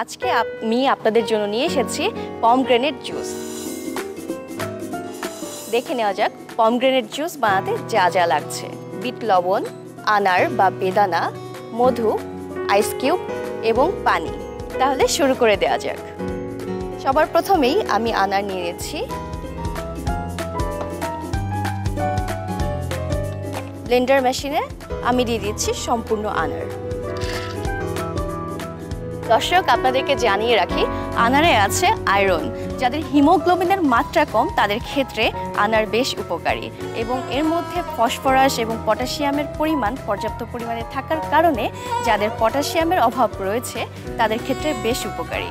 আজকে আমি আপনাদের জন্য নিয়ে এসেছি পমগ্রেনেট জুস। দেখে নেওয়া যাক পমগ্রেনেট জুস বানাতে যা যা লাগছে। বিট লবণ, আনার বা বেদানা, মধু, আইস কিউব এবং পানি। তাহলে শুরু করে দেওয়া যাক। সবার প্রথমেই আমি আনার নিয়ে নিচ্ছি। ব্লেন্ডার মেশিনে আমি দিয়ে দিচ্ছি সম্পূর্ণ আনার। দর্শক, আপনাদেরকে জানিয়ে রাখি, আনারে আছে আয়রন। যাদের হিমোগ্লোবিনের মাত্রা কম তাদের ক্ষেত্রে আনার বেশ উপকারী এবং এর মধ্যে ফসফরাস এবং পটাশিয়ামের পরিমাণ পর্যাপ্ত পরিমাণে থাকার কারণে যাদের পটাশিয়ামের অভাব রয়েছে তাদের ক্ষেত্রে বেশ উপকারী।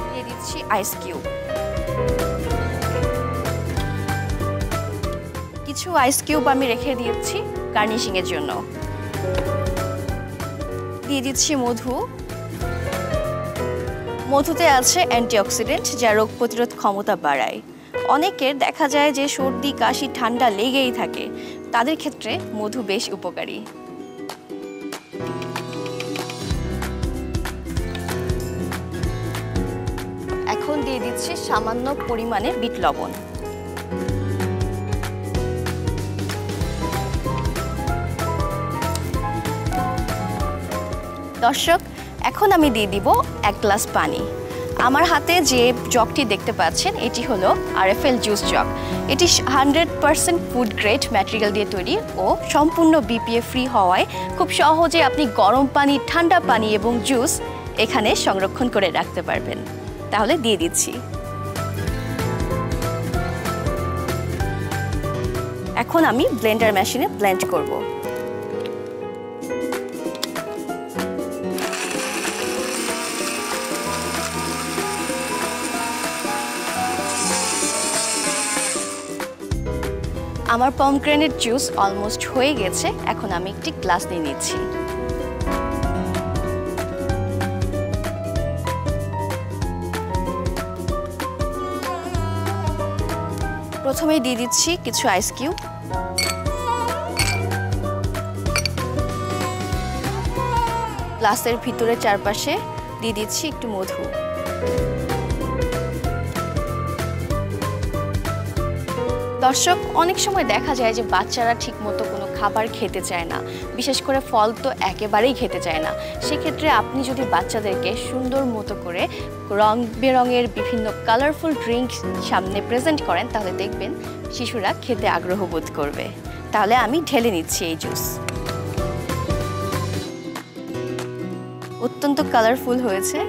দিয়ে দিচ্ছি আইস কিউব। কিছু আইস কিউব আমি রেখে দিয়েছি গার্নিশিংয়ের জন্য। দিয়ে দিচ্ছি মধু। মধুতে আছে অ্যান্টিঅক্সিডেন্ট যা রোগ প্রতিরোধ ক্ষমতা বাড়ায়। অনেকের দেখা যায় যে সর্দি কাশি ঠান্ডা লেগেই থাকে, তাদের ক্ষেত্রে মধু বেশ উপকারী। এখন দিয়ে দিচ্ছি সামান্য পরিমাণে বিট লবণ। দর্শক, এখন আমি দিয়ে দিব 1 গ্লাস পানি। আমার হাতে যে জগটি দেখতে পাচ্ছেন এটি হলো আরএফএল জুস জগ। এটি 100% ফুড গ্রেড ম্যাটেরিয়াল দিয়ে তৈরি ও সম্পূর্ণ বিপিএ ফ্রি হওয়ায় খুব সহজে আপনি গরম পানি, ঠান্ডা পানি এবং জুস এখানে সংরক্ষণ করে রাখতে পারবেন। তাহলে দিয়ে দিচ্ছি। এখন আমি ব্লেন্ডার মেশিনে ব্লেন্ড করব। আমার পমগ্রেনেট জুস অলমোস্ট হয়ে গেছে। এখন আমি একটি গ্লাস নিয়ে নিচ্ছি। প্রথমেই দিয়ে দিচ্ছি কিছু আইস কিউব। গ্লাসের ভিতরে চারপাশে দিয়ে দিচ্ছি একটু মধু। দর্শক, অনেক সময় দেখা যায় যে বাচ্চারা ঠিকমতো কোনো খাবার খেতে চায় না, বিশেষ করে ফল তো একেবারেই খেতে চায় না। সেক্ষেত্রে আপনি যদি বাচ্চাদেরকে সুন্দর মতো করে রং বেরঙের বিভিন্ন কালারফুল ড্রিঙ্ক সামনে প্রেজেন্ট করেন তাহলে দেখবেন শিশুরা খেতে আগ্রহ বোধ করবে। তাহলে আমি ঢেলে নিচ্ছি এই জুস। অত্যন্ত কালারফুল হয়েছে।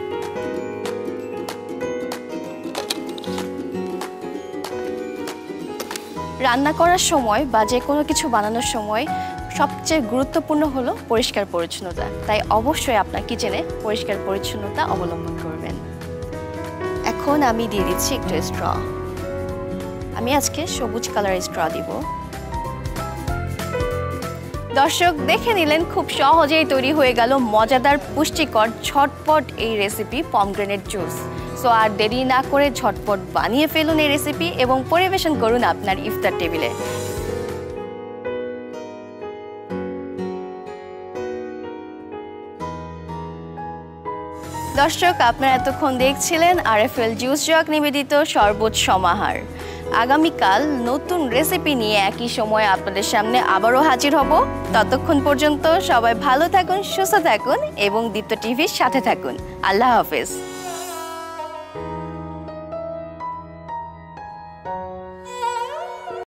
রান্না করার সময় বা যে কোনো কিছু বানানোর সময় সবচেয়ে গুরুত্বপূর্ণ হলো পরিষ্কার পরিচ্ছন্নতা। তাই অবশ্যই আপনার কিচেনে পরিষ্কার পরিচ্ছন্নতা অবলম্বন করবেন। এখন আমি দিয়ে দিচ্ছি একটু স্ট্র। আমি আজকে সবুজ কালারের স্ট্র দিব। দর্শক, দেখে নিলেন খুব সহজেই তৈরি হয়ে গেল মজাদার, পুষ্টিকর, ঝটপট এই রেসিপি পমগ্রেনেট জুস। সো আর দেরি না করে ঝটপট বানিয়ে ফেলুন এই রেসিপি এবং পরিবেশন করুন আপনার ইফতার টেবিলে। দর্শক, আপনারা এতক্ষণ দেখছিলেন আরএফএল জুস জগ নিবেদিত শরবত সমাহার। আগামীকাল নতুন রেসিপি নিয়ে একই সময়ে আপনাদের সামনে আবারও হাজির হব। ততক্ষণ পর্যন্ত সবাই ভালো থাকুন, সুস্থ থাকুন এবং দীপ্ত টিভির সাথে থাকুন। আল্লাহ হাফেজ।